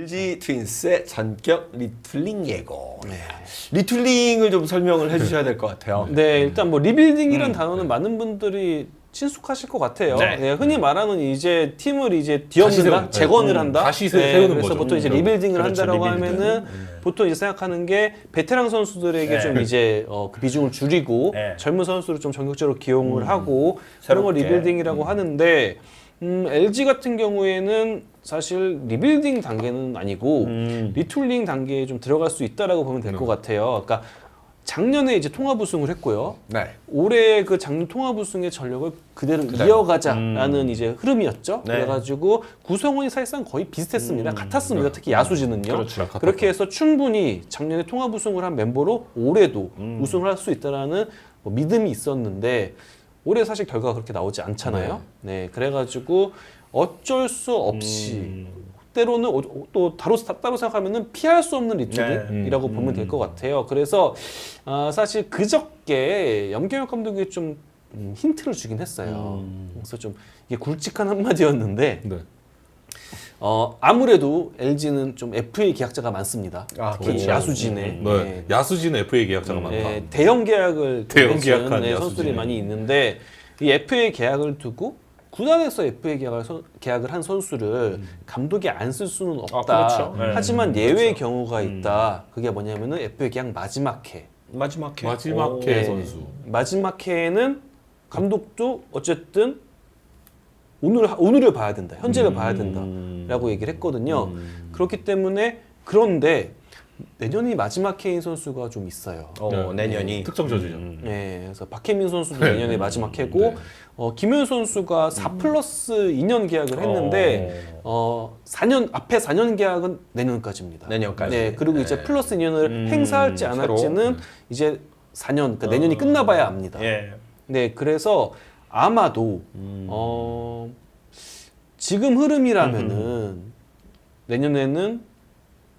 LG 트윈스의 전격 리툴링 예고. 네. 리툴링을 좀 설명을 해주셔야 될 것 같아요. 네, 일단 뭐 리빌딩이라는 단어는 많은 분들이 친숙하실 것 같아요. 네. 네, 흔히 말하는 이제 팀을 이제 뒤엎는다, 재건을 한다. 다시 세우는 그래서 거죠. 보통 이제 리빌딩을 그렇죠, 한다라고 리빌딩. 하면은 보통 이제 생각하는 게 베테랑 선수들에게 네. 좀 이제 그 비중을 줄이고 네. 젊은 선수를 좀 전격적으로 기용을 하고 그런 걸 새롭게. 리빌딩이라고 하는데 LG 같은 경우에는 사실 리빌딩 단계는 아니고 리툴링 단계에 좀 들어갈 수 있다라고 보면 될 것 같아요. 그러니까 작년에 이제 통합 우승을 했고요. 네. 올해 그 작년 통합 우승의 전력을 그대로 이어가자라는 이제 흐름이었죠. 네. 그래가지고 구성원이 사실상 거의 비슷했습니다. 같았습니다. 특히 야수진은요. 그렇죠. 그렇게 해서 충분히 작년에 통합 우승을 한 멤버로 올해도 우승을 할 수 있다라는 뭐 믿음이 있었는데 올해 사실 결과가 그렇게 나오지 않잖아요. 네, 그래가지고 어쩔 수 없이 때로는 또 따로 생각하면은 피할 수 없는 리툴링이라고 보면 될 것 같아요. 그래서 사실 그저께 염경엽 감독이 좀 힌트를 주긴 했어요. 그래서 좀 이게 굵직한 한마디였는데 네. 아무래도 LG는 좀 FA 계약자가 많습니다. 특히 그렇죠. 야수진에 네. 야수진 FA 계약자가 많다. 대형 계약을 대형 맺은, 계약한 선수들이 야수진. 많이 있는데 이 FA 계약을 두고 구단에서 FA 계약을 한 선수를 감독이 안 쓸 수는 없다. 그렇죠. 네. 하지만 예외의 경우가 있다. 그게 뭐냐면은 FA 계약 마지막 해. 마지막 해. 마지막 해 네. 선수. 마지막 해에는 감독도 어쨌든 오늘을 봐야 된다. 현재를 봐야 된다라고 얘기를 했거든요. 그렇기 때문에 그런데 내년이 마지막 해인 선수가 좀 있어요. 내년이. 특정 저주죠. 네, 그래서 박혜민 선수도 네. 내년에 마지막 해고 네. 김효연 선수가 4+2년 계약을 했는데 4년 앞에 4년 계약은 내년까지입니다. 내년까지. 네, 그리고 이제 플러스 2년을 행사할지 안 새로. 할지는 이제 4년, 그러니까 내년이 끝나봐야 압니다. 예. 네, 그래서 아마도 지금 흐름이라면은 내년에는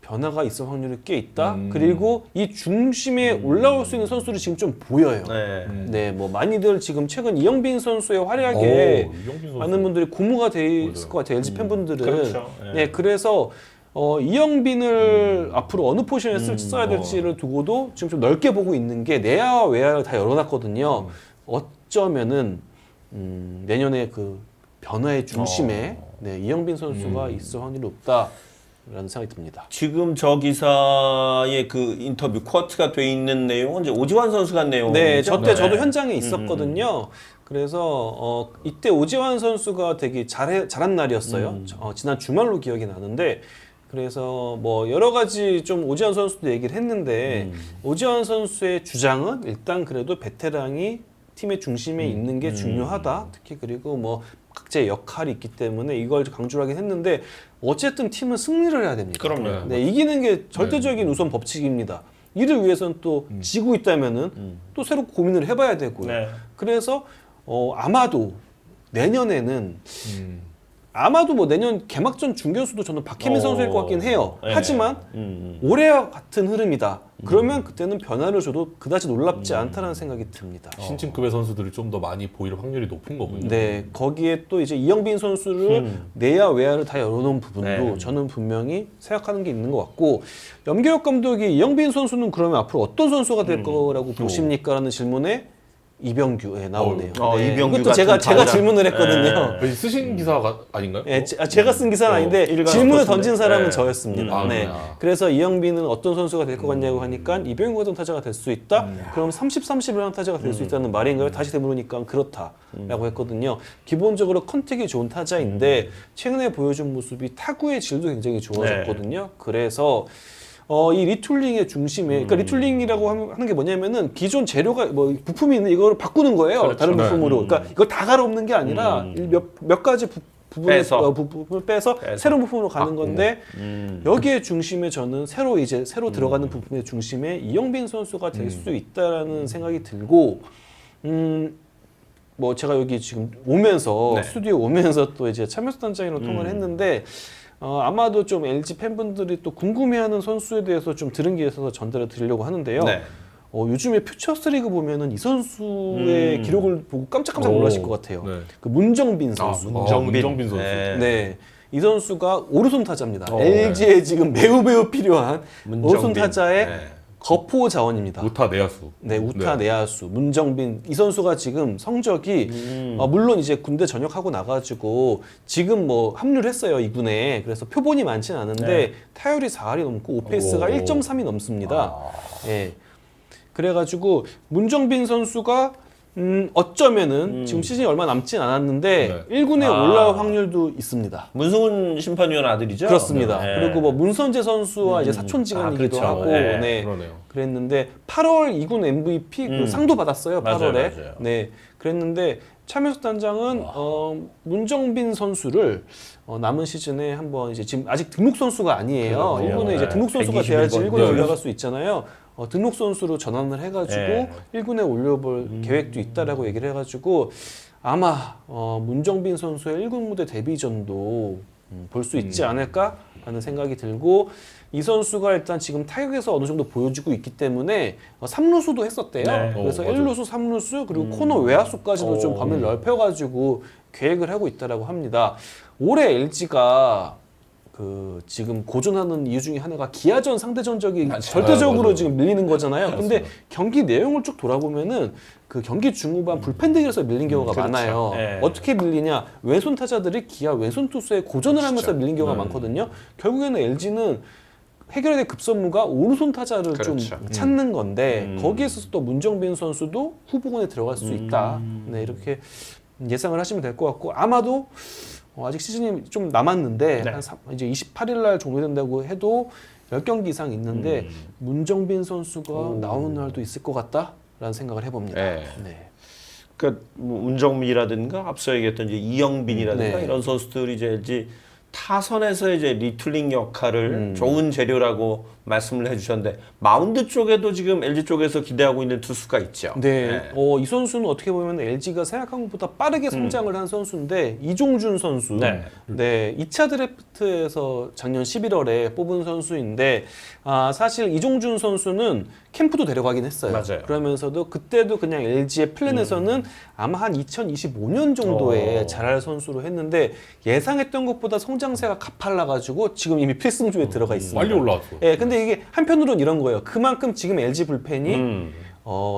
변화가 있을 확률이 꽤 있다. 그리고 이 중심에 올라올 수 있는 선수들이 지금 좀 보여요. 네. 네, 뭐 많이들 지금 최근 이영빈 선수의 활약에 이영빈 선수. 많은 분들이 고무가 돼 있을 것 같아요. LG 팬분들은. 그렇죠. 네, 그래서 이영빈을 앞으로 어느 포지션에 써야 될지를 두고도 지금 좀 넓게 보고 있는 게 내야와 외야를 다 열어놨거든요. 어쩌면은 내년에 그 변화의 중심에 네, 이영빈 선수가 있을 확률이 높다라는 생각이 듭니다. 지금 저 기사의 그 인터뷰 쿼트가 돼 있는 내용은 이제 오지환 선수가 한 내용. 네, 저도 현장에 있었거든요. 그래서 이때 오지환 선수가 되게 잘한 날이었어요. 지난 주말로 기억이 나는데 그래서 뭐 여러 가지 좀 오지환 선수도 얘기를 했는데 오지환 선수의 주장은 일단 그래도 베테랑이 팀의 중심에 있는 게 중요하다. 특히 그리고 뭐 각자의 역할이 있기 때문에 이걸 강조를 하긴 했는데 어쨌든 팀은 승리를 해야 됩니다. 그럼요. 네, 이기는 게 절대적인 우선 법칙입니다. 이를 위해서는 또 지고 있다면은 또 새로 고민을 해봐야 되고요. 네. 그래서 아마도 내년에는 아마도 뭐 내년 개막전 중견수도 저는 박혜민 선수일 것 같긴 해요. 네. 하지만 올해와 같은 흐름이다. 그러면 그때는 변화를 줘도 그다지 놀랍지 않다는 생각이 듭니다. 신진급의 선수들이 좀 더 많이 보일 확률이 높은 거군요. 네, 거기에 또 이제 이영빈 선수를 내야 외야를 다 열어놓은 부분도 네. 저는 분명히 생각하는 게 있는 것 같고 염기혁 감독이 이영빈 선수는 그러면 앞으로 어떤 선수가 될 거라고 보십니까?라는 질문에 이병규에 나오네요. 네, 이병규 이것도 같은 제가 타자. 질문을 했거든요. 쓰신 기사가 아닌가요? 예, 제가 쓴 기사는 아닌데 일간 질문을 스포츠인데. 던진 사람은 네. 저였습니다. 네. 그렇구나. 그래서 이영빈은 어떤 선수가 될 것 같냐고 하니까 이병규 같은 타자가 될 수 있다. 그럼 30-30을 하는 타자가 될 수 있다는 말인가요? 다시 되물으니까 그렇다라고 했거든요. 기본적으로 컨택이 좋은 타자인데 최근에 보여준 모습이 타구의 질도 굉장히 좋아졌거든요. 그래서 이 리툴링의 중심에, 그러니까 리툴링이라고 하는 게 뭐냐면은 기존 재료가 뭐 부품이 있는 이걸 바꾸는 거예요. 그렇죠. 다른 네. 부품으로. 그러니까 이걸 다 갈아엎는 게 아니라 몇 가지 부분을 부품을 빼서 새로운 부품으로 가는 건데 여기에 중심에 저는 새로 들어가는 부품의 중심에 이영빈 선수가 될 수 있다라는 생각이 들고 뭐 제가 여기 지금 오면서 스튜디오 오면서 또 이제 참여수 단장이랑 통화를 했는데 아마도 좀 LG 팬분들이 또 궁금해하는 선수에 대해서 좀 들은 게 있어서 전달을 드리려고 하는데요. 네. 요즘에 퓨처스리그 보면은 이 선수의 기록을 보고 깜짝깜짝 놀라실 것 같아요. 네. 그 문정빈 선수. 문정빈 선수. 네. 네. 이 선수가 오른손 타자입니다. 오, LG에 지금 매우 필요한 문정빈. 오른손 타자의 네. 거포 자원입니다. 우타 내야수. 네, 우타 내야수 문정빈 이 선수가 지금 성적이 물론 이제 군대 전역하고 나가지고 지금 뭐 합류를 했어요 이군에. 그래서 표본이 많지는 않은데 네. 타율이 4할이 넘고 오페이스가 오. 1.3이 넘습니다. 예. 그래가지고 문정빈 선수가 어쩌면은 지금 시즌이 얼마 남진 않았는데 1군에 올라올 확률도 있습니다. 문승훈 심판위원 아들이죠? 그렇습니다. 네. 그리고 뭐 문선재 선수와 이제 사촌지간이기도 그렇죠. 하고, 네. 네. 그러네요. 그랬는데 8월 2군 MVP 그 상도 받았어요. 8월에. 맞아요. 네, 그랬는데 차명숙 단장은 문정빈 선수를 남은 시즌에 한번 이제 지금 아직 등록 선수가 아니에요. 그렇군요. 1군에 이제 네. 등록 선수가 121번. 돼야지 1군에 네. 올라갈 수 있잖아요. 등록 선수로 전환을 해가지고 네. 1군에 올려볼 계획도 있다라고 얘기를 해가지고 아마 문정빈 선수의 1군 무대 데뷔전도 볼 수 있지 않을까라는 생각이 들고 이 선수가 일단 지금 타격에서 어느 정도 보여주고 있기 때문에 3루수도 했었대요. 네. 그래서 맞아요. 1루수, 3루수 그리고 코너 외야수까지도 좀 오. 범위를 넓혀가지고 계획을 하고 있다라고 합니다. 올해 LG가 그 지금 고전하는 이유 중에 하나가 기아전 상대 전적이 절대적으로 맞아요. 지금 밀리는 거잖아요. 근데 맞습니다. 경기 내용을 쭉 돌아보면은 그 경기 중후반 불펜 대결에서 밀린 경우가 그렇죠. 많아요. 네. 어떻게 밀리냐? 왼손 타자들이 기아 왼손 투수에 고전을 하면서 밀린 경우가 많거든요. 결국에는 LG는 해결해야 될 급선무가 오른손 타자를 그렇죠. 좀 찾는 건데 거기에 있어서 또 문정빈 선수도 후보군에 들어갈 수 있다. 네, 이렇게 예상을 하시면 될 것 같고 아마도 아직 시즌이 좀 남았는데 네. 이제 28일 날 종료된다고 해도 10경기 이상 있는데 문정빈 선수가 나오는 날도 있을 것 같다라는 생각을 해봅니다. 네. 네. 그러니까 뭐 문정민이라든가 앞서 얘기했던 이제 이영빈이라든가 네. 이런 선수들이 이제 LG 타선에서 이제 리툴링 역할을 좋은 재료라고 말씀을 해주셨는데 마운드 쪽에도 지금 LG 쪽에서 기대하고 있는 투수가 있죠. 네. 이 선수는 어떻게 보면 LG가 생각한 것보다 빠르게 성장을 한 선수인데 이종준 선수. 네. 네. 2차 드래프트에서 작년 11월에 뽑은 선수인데 사실 이종준 선수는 캠프도 데려가긴 했어요. 맞아요. 그러면서도 그때도 그냥 LG의 플랜에서는 아마 한 2025년 정도에 잘할 선수로 했는데 예상했던 것보다 성장세가 가팔라가지고 지금 이미 필승조에 들어가 있습니다. 빨리 올라왔어. 예, 근데 이게 한편으로는 이런 거예요. 그만큼 지금 LG 불펜이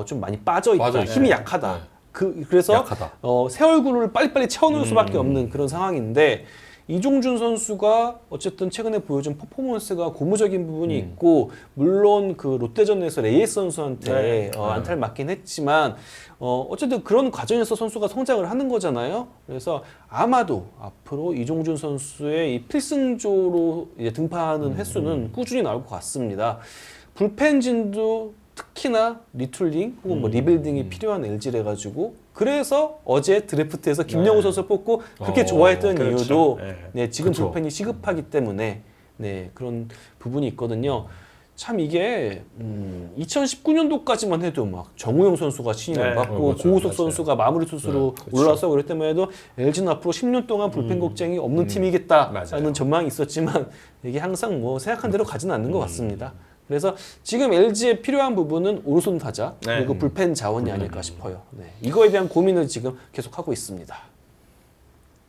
좀 많이 빠져 있다. 맞아요. 힘이 네. 약하다. 네. 그래서 약하다. 새 얼굴을 빨리빨리 채워넣을 수밖에 없는 그런 상황인데 이종준 선수가 어쨌든 최근에 보여준 퍼포먼스가 고무적인 부분이 있고 물론 그 롯데전에서 레이스 선수한테 안타를 맞긴 했지만 어쨌든 그런 과정에서 선수가 성장을 하는 거잖아요. 그래서 아마도 앞으로 이종준 선수의 이 필승조로 이제 등판하는 횟수는 꾸준히 나올 것 같습니다. 불펜진도 특히나 리툴링 혹은 뭐 리빌딩이 필요한 LG를 해가지고 그래서 어제 드래프트에서 김영우 선수를 뽑고 그렇게 좋아했던 그렇죠. 이유도 네. 네, 지금 그렇죠. 불펜이 시급하기 때문에 네, 그런 부분이 있거든요. 참 이게 2019년도까지만 해도 막 정우영 선수가 신인을 네. 받고 맞아요. 고우석 맞아요. 선수가 마무리 투수로 그렇죠. 올라서 그럴 때만 해도 LG는 앞으로 10년 동안 불펜 걱정이 없는 팀이겠다라는 맞아요. 전망이 있었지만 이게 항상 뭐 생각한 대로 가지는 않는 것 같습니다. 그래서 지금 LG에 필요한 부분은 오른손 타자 네. 그리고 불펜 자원이 아닐까 싶어요. 네. 이거에 대한 고민을 지금 계속 하고 있습니다.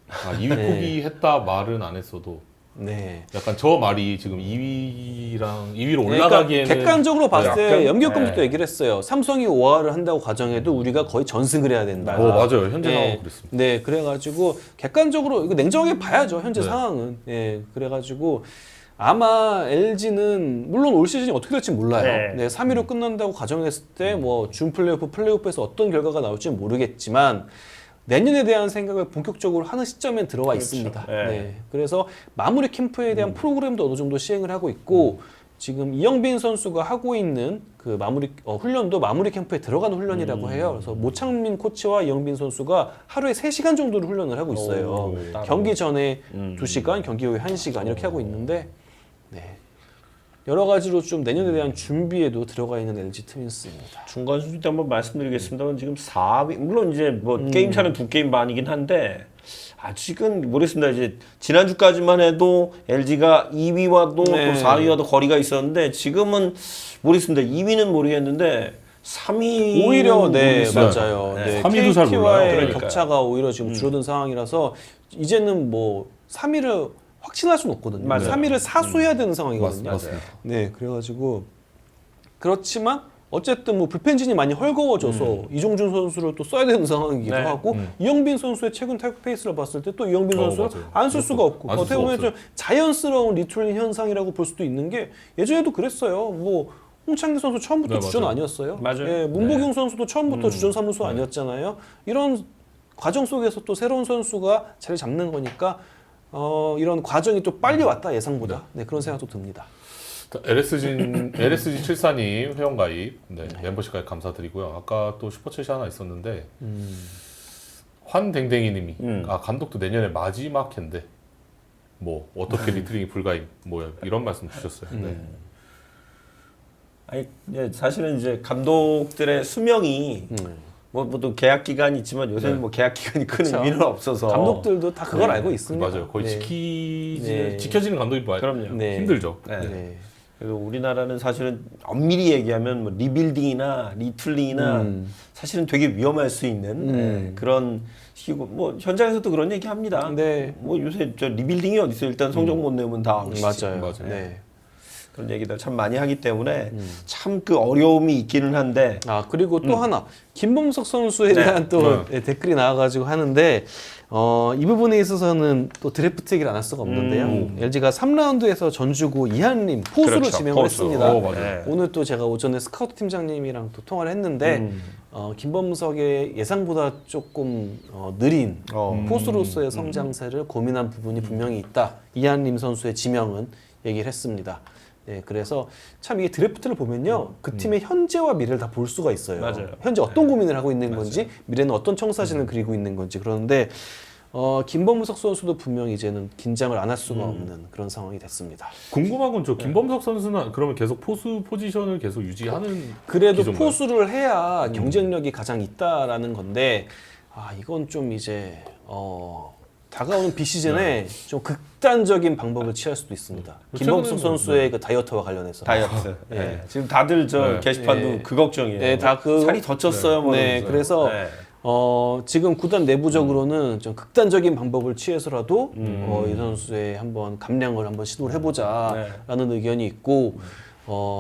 2위 포기했다 말은 안 했어도 네. 약간 저 말이 지금 2위로 그러니까 올라가기에는 객관적으로 봤을 때 약간, 염기혁감독도 네. 얘기를 했어요. 삼성이 5할을 한다고 가정해도 우리가 거의 전승을 해야 된다. 맞아요. 현재 네. 상황은 그랬습니다. 네, 그래가지고 객관적으로 이거 냉정하게 봐야죠. 현재 네. 상황은. 네, 그래가지고 아마 LG는 물론 올 시즌이 어떻게 될지 몰라요. 네. 네, 3위로 끝난다고 가정했을 때 뭐 준 플레이오프에서 어떤 결과가 나올지는 모르겠지만 내년에 대한 생각을 본격적으로 하는 시점에 들어와 있습니다. 네. 네, 그래서 마무리 캠프에 대한 프로그램도 어느 정도 시행을 하고 있고 지금 이영빈 선수가 하고 있는 그 마무리 훈련도 마무리 캠프에 들어가는 훈련이라고 해요. 그래서 모창민 코치와 이영빈 선수가 하루에 3시간 정도를 훈련을 하고 있어요. 오, 따로. 경기 전에 2시간, 경기 후에 1시간 이렇게 하고 있는데 네. 여러 가지로 좀 내년에 대한 준비에도 들어가 있는 LG 트윈스입니다. 중간 순위 때 한번 말씀드리겠습니다만 지금 4위 물론 이제 뭐 게임 차는 2게임 반이긴 한데 아직은 모르겠습니다. 이제 지난주까지만 해도 LG가 2위와도 네. 또 4위와도 거리가 있었는데 지금은 모르겠습니다. 2위는 모르겠는데 3위 오히려 네 맞아요. 네. 네, 3위도 잘 몰라요. KT와의 그러니까요. 격차가 오히려 지금 줄어든 상황이라서 이제는 뭐 3위를 확신할 수는 없거든요. 맞아요. 3위를 사수해야 되는 상황이거든요. 맞습니다. 네, 그래가지고 그렇지만 어쨌든 뭐 불펜진이 많이 헐거워져서 이종준 선수를 또 써야 되는 상황이기도 네. 하고 이영빈 선수의 최근 타격 페이스를 봤을 때 또 이영빈 선수를 맞아요. 안 쓸 수가 없고 안쓸 어떻게 수가 보면 좀 없어요. 자연스러운 리툴링 현상이라고 볼 수도 있는 게 예전에도 그랬어요. 뭐 홍창기 선수 처음부터 네, 주전 맞아요. 아니었어요. 맞아요. 예, 문보경 선수도 처음부터 주전 3루수 아니었잖아요. 이런 과정 속에서 또 새로운 선수가 자리 잡는 거니까 이런 과정이 또 빨리 왔다 예상보다 네, 그런 생각도 듭니다. LSG74님 회원가입, 멤버십 가입 감사드리고요. 아까 또 슈퍼챗이 하나 있었는데 환댕댕이님이 감독도 내년에 마지막 해인데 뭐 어떻게 리트링이 불가임 뭐 이런 말씀 주셨어요. 네. 아니 이제 사실은 이제 감독들의 수명이 뭐또 계약 기간이 있지만 요새는 네. 뭐 계약 기간이 큰 그쵸. 의미는 없어서 감독들도 다 그걸 알고 있습니다. 맞아요. 거의 네. 네. 지켜지는 감독이 많이 그럼요. 네. 힘들죠. 네. 네. 그래서 우리나라는 사실은 엄밀히 얘기하면 뭐 리빌딩이나 리툴링이나 사실은 되게 위험할 수 있는 그런 시기고 뭐 현장에서도 그런 얘기 합니다. 네. 뭐 요새 저 리빌딩이 어디 있어요? 일단 성적 못 내면 다 아웃이지. 맞아요. 맞아요. 네. 그런 얘기들 참 많이 하기 때문에 참 그 어려움이 있기는 한데 아 그리고 또 하나 김범석 선수에 대한 또 댓글이 나와가지고 하는데 이 부분에 있어서는 또 드래프트 얘기를 안 할 수가 없는데요. LG가 3라운드에서 전주고 이한림 포수로 그렇죠. 지명을 포수. 했습니다. 맞아요. 네. 오늘 또 제가 오전에 스카우트 팀장님이랑 또 통화를 했는데 김범석의 예상보다 조금 느린 포수로서의 성장세를 고민한 부분이 분명히 있다. 이한림 선수의 지명은 얘기를 했습니다. 네, 그래서 참 이게 드래프트를 보면요, 그 팀의 현재와 미래를 다 볼 수가 있어요. 맞아요. 현재 어떤 고민을 하고 있는 건지, 미래는 어떤 청사진을 그리고 있는 건지. 그런데 김범석 선수도 분명히 이제는 긴장을 안 할 수가 없는 그런 상황이 됐습니다. 궁금한 건 저 김범석 선수는 그러면 계속 포수 포지션을 계속 유지하는 그래도 기존가요? 포수를 해야 경쟁력이 가장 있다라는 건데, 이건 좀 이제 다가오는 비시즌에 좀 극단적인 방법을 취할 수도 있습니다. 김범석 최근에는 선수의 그 다이어트와 관련해서. 다이어트. 네. 네. 지금 다들 저 네. 게시판도 네. 그 걱정이에요. 네, 다 그- 살이 더 쪘어요. 뭐 네, 이러면서. 그래서 네. 지금 구단 내부적으로는 좀 극단적인 방법을 취해서라도 이 선수의 한번 감량을 한번 시도를 해보자라는 의견이 있고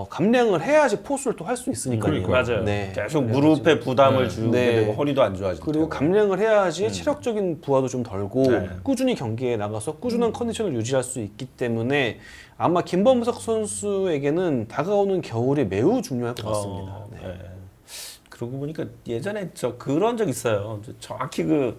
감량을 해야지 포수를 또 할 수 있으니까요. 맞아요. 네. 계속 무릎에 부담을 주게 네. 되고 허리도 안 좋아지고. 그리고 감량을 해야지 체력적인 부하도 좀 덜고 네. 꾸준히 경기에 나가서 꾸준한 컨디션을 유지할 수 있기 때문에 아마 김범석 선수에게는 다가오는 겨울이 매우 중요할 것 같습니다. 네. 네. 그러고 보니까 예전에 그런 적 있어요. 정확히 그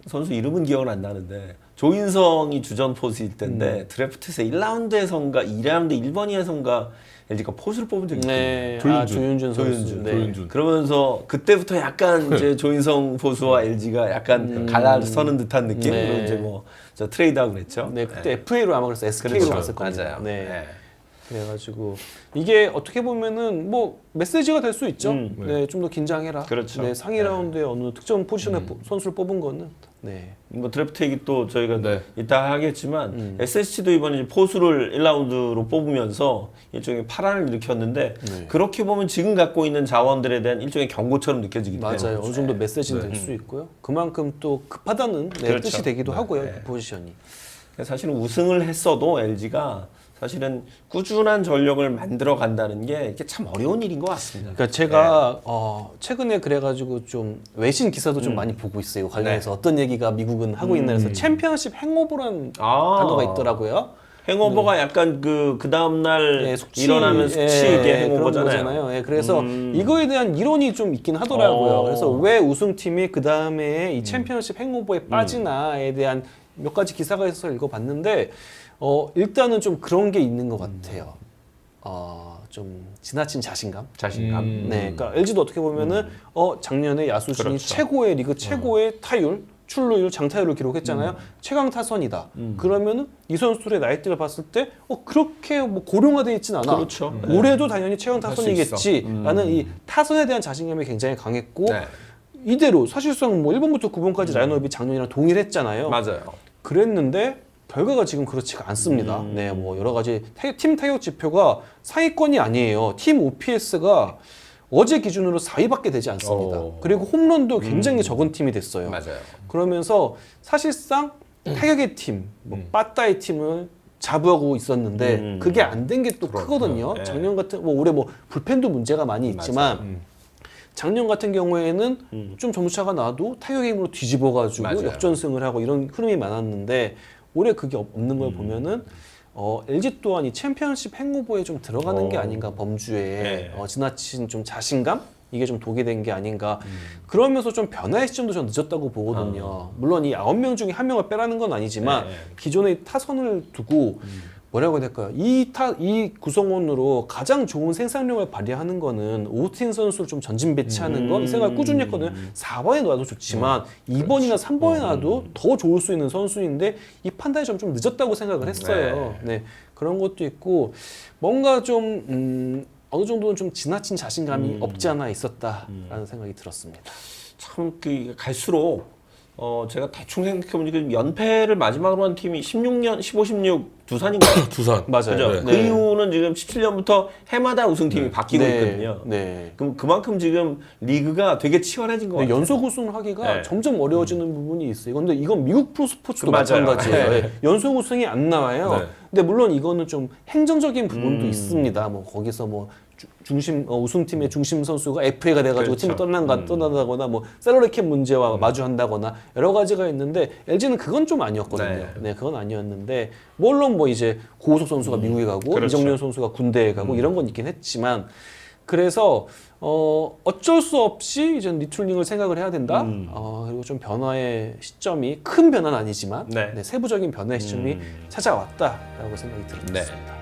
선수 이름은 기억은 안 나는데 조인성이 주전 포수일 때인데 드래프트에서 1라운드에선가 2라운드 1번이에선가 LG가 포수를 뽑은 적이 있거든요. 네, 조윤준. 조윤준 선수. 네. 조윤준. 그러면서 그때부터 약간 이제 조인성 포수와 LG가 약간 갈라서는 듯한 느낌. 네. 그리고 이제 뭐 저 트레이드하고 그랬죠. 네, 그때 FA로 아마 그래서 SK로 그렇죠. 갔을 겁니다. 맞아요. 네. 네. 그래가지고 이게 어떻게 보면은 뭐 메시지가 될 수 있죠. 네, 좀 더 긴장해라. 그렇죠. 네, 상위 라운드에 어느 특정 포지션의 선수를 뽑은 거는 네. 뭐 드래프트 얘기 또 저희가 네. 이따 하겠지만 SSG도 이번에 이제 포수를 1라운드로 뽑으면서 일종의 파란을 일으켰는데 그렇게 보면 지금 갖고 있는 자원들에 대한 일종의 경고처럼 느껴지기 때문에 맞아요. 어느 정도 메시지는 될 수 있고요. 그만큼 또 급하다는 그렇죠. 뜻이 되기도 하고요. 그 포지션이. 사실은 우승을 했어도 LG가 사실은 꾸준한 전력을 만들어 간다는 게 이게 참 어려운 일인 것 같습니다. 그러니까 제가 최근에 그래가지고 좀 외신 기사도 좀 많이 보고 있어요. 관련해서 어떤 얘기가 미국은 하고 있나 해서 챔피언십 행오버라는 단어가 있더라고요. 행오버가 약간 그 다음 날 예, 숙취, 일어나는 숙취의 그런 행오버잖아요. 거잖아요. 예, 그래서 이거에 대한 이론이 좀 있긴 하더라고요. 그래서 왜 우승팀이 그 다음에 이 챔피언십 행오버에 빠지나에 대한 몇 가지 기사가 있어서 읽어봤는데 일단은 좀 그런 게 있는 것 같아요. 좀 지나친 자신감. 자신감. 네, 그러니까 LG도 어떻게 보면은 작년에 야수진이 그렇죠. 최고의 리그 최고의 타율, 출루율, 장타율을 기록했잖아요. 최강 타선이다. 그러면은 이 선수들의 나이대를 봤을 때 그렇게 뭐 고령화돼 있진 않아. 그렇죠. 올해도 당연히 최강 할수 타선이겠지라는 이 타선에 대한 자신감이 굉장히 강했고 네. 이대로 사실상 뭐 1번부터 9번까지 라인업이 작년이랑 동일했잖아요. 맞아요. 그랬는데 결과가 지금 그렇지가 않습니다. 네, 뭐 여러 가지 팀 타격 지표가 상위권이 아니에요. 팀 OPS가 어제 기준으로 4위밖에 되지 않습니다. 그리고 홈런도 굉장히 적은 팀이 됐어요. 맞아요. 그러면서 사실상 타격의 팀, 뭐 빠따의 팀을 자부하고 있었는데 그게 안 된 게 또 크거든요. 네. 작년 같은 뭐 올해 뭐 불펜도 문제가 많이 있지만 작년 같은 경우에는 좀 점수차가 나도 타격의 힘으로 뒤집어가지고 맞아요. 역전승을 하고 이런 흐름이 많았는데 올해 그게 없는 걸 보면은 LG 또한 이 챔피언십 행오버에 좀 들어가는 게 아닌가 범주에 네. 지나친 좀 자신감 이게 좀 독이 된 게 아닌가 그러면서 좀 변화의 시점도 좀 늦었다고 보거든요. 물론 이 9명 중에 1명을 빼라는 건 아니지만 네. 기존의 타선을 두고 뭐라고 해야 될까요? 이 구성원으로 가장 좋은 생산력을 발휘하는 거는 오스틴 선수를 좀 전진 배치하는 거 이 생각을 꾸준히 했거든요. 4번에 놔도 좋지만 2번이나 3번에 놔도 더 좋을 수 있는 선수인데 이 판단이 좀 늦었다고 생각을 했어요. 네. 그런 것도 있고 뭔가 좀 어느 정도는 좀 지나친 자신감이 없지 않아 있었다라는 생각이 들었습니다. 참 그 갈수록 제가 대충 생각해보니까 연패를 마지막으로 한 팀이 16년, 15, 16 두산인가요? 두산. 맞아요. 그죠? 네. 그 이후는 지금 17년부터 해마다 우승팀이 바뀌고 있거든요. 네. 그럼 그만큼 지금 리그가 되게 치열해진 것 같아요. 연속 우승을 하기가 네. 점점 어려워지는 부분이 있어요. 근데 이건 미국 프로스포츠도 맞아요. 마찬가지예요. 네. 네. 연속 우승이 안 나와요. 네. 근데 물론 이거는 좀 행정적인 부분도 있습니다. 뭐 거기서 뭐 중심 우승팀의 중심 선수가 FA가 돼가지고 그렇죠. 팀을 떠난다거나 뭐 셀러리캡 문제와 마주한다거나 여러 가지가 있는데 LG는 그건 좀 아니었거든요. 네, 그건 아니었는데 물론 뭐 이제 고우석 선수가 미국에 가고 그렇죠. 이정현 선수가 군대에 가고 이런 건 있긴 했지만 그래서 어쩔 수 없이 이제 리툴링을 생각을 해야 된다. 그리고 좀 변화의 시점이 큰 변화는 아니지만 네. 네, 세부적인 변화의 시점이 찾아왔다라고 생각이 들었습니다. 네.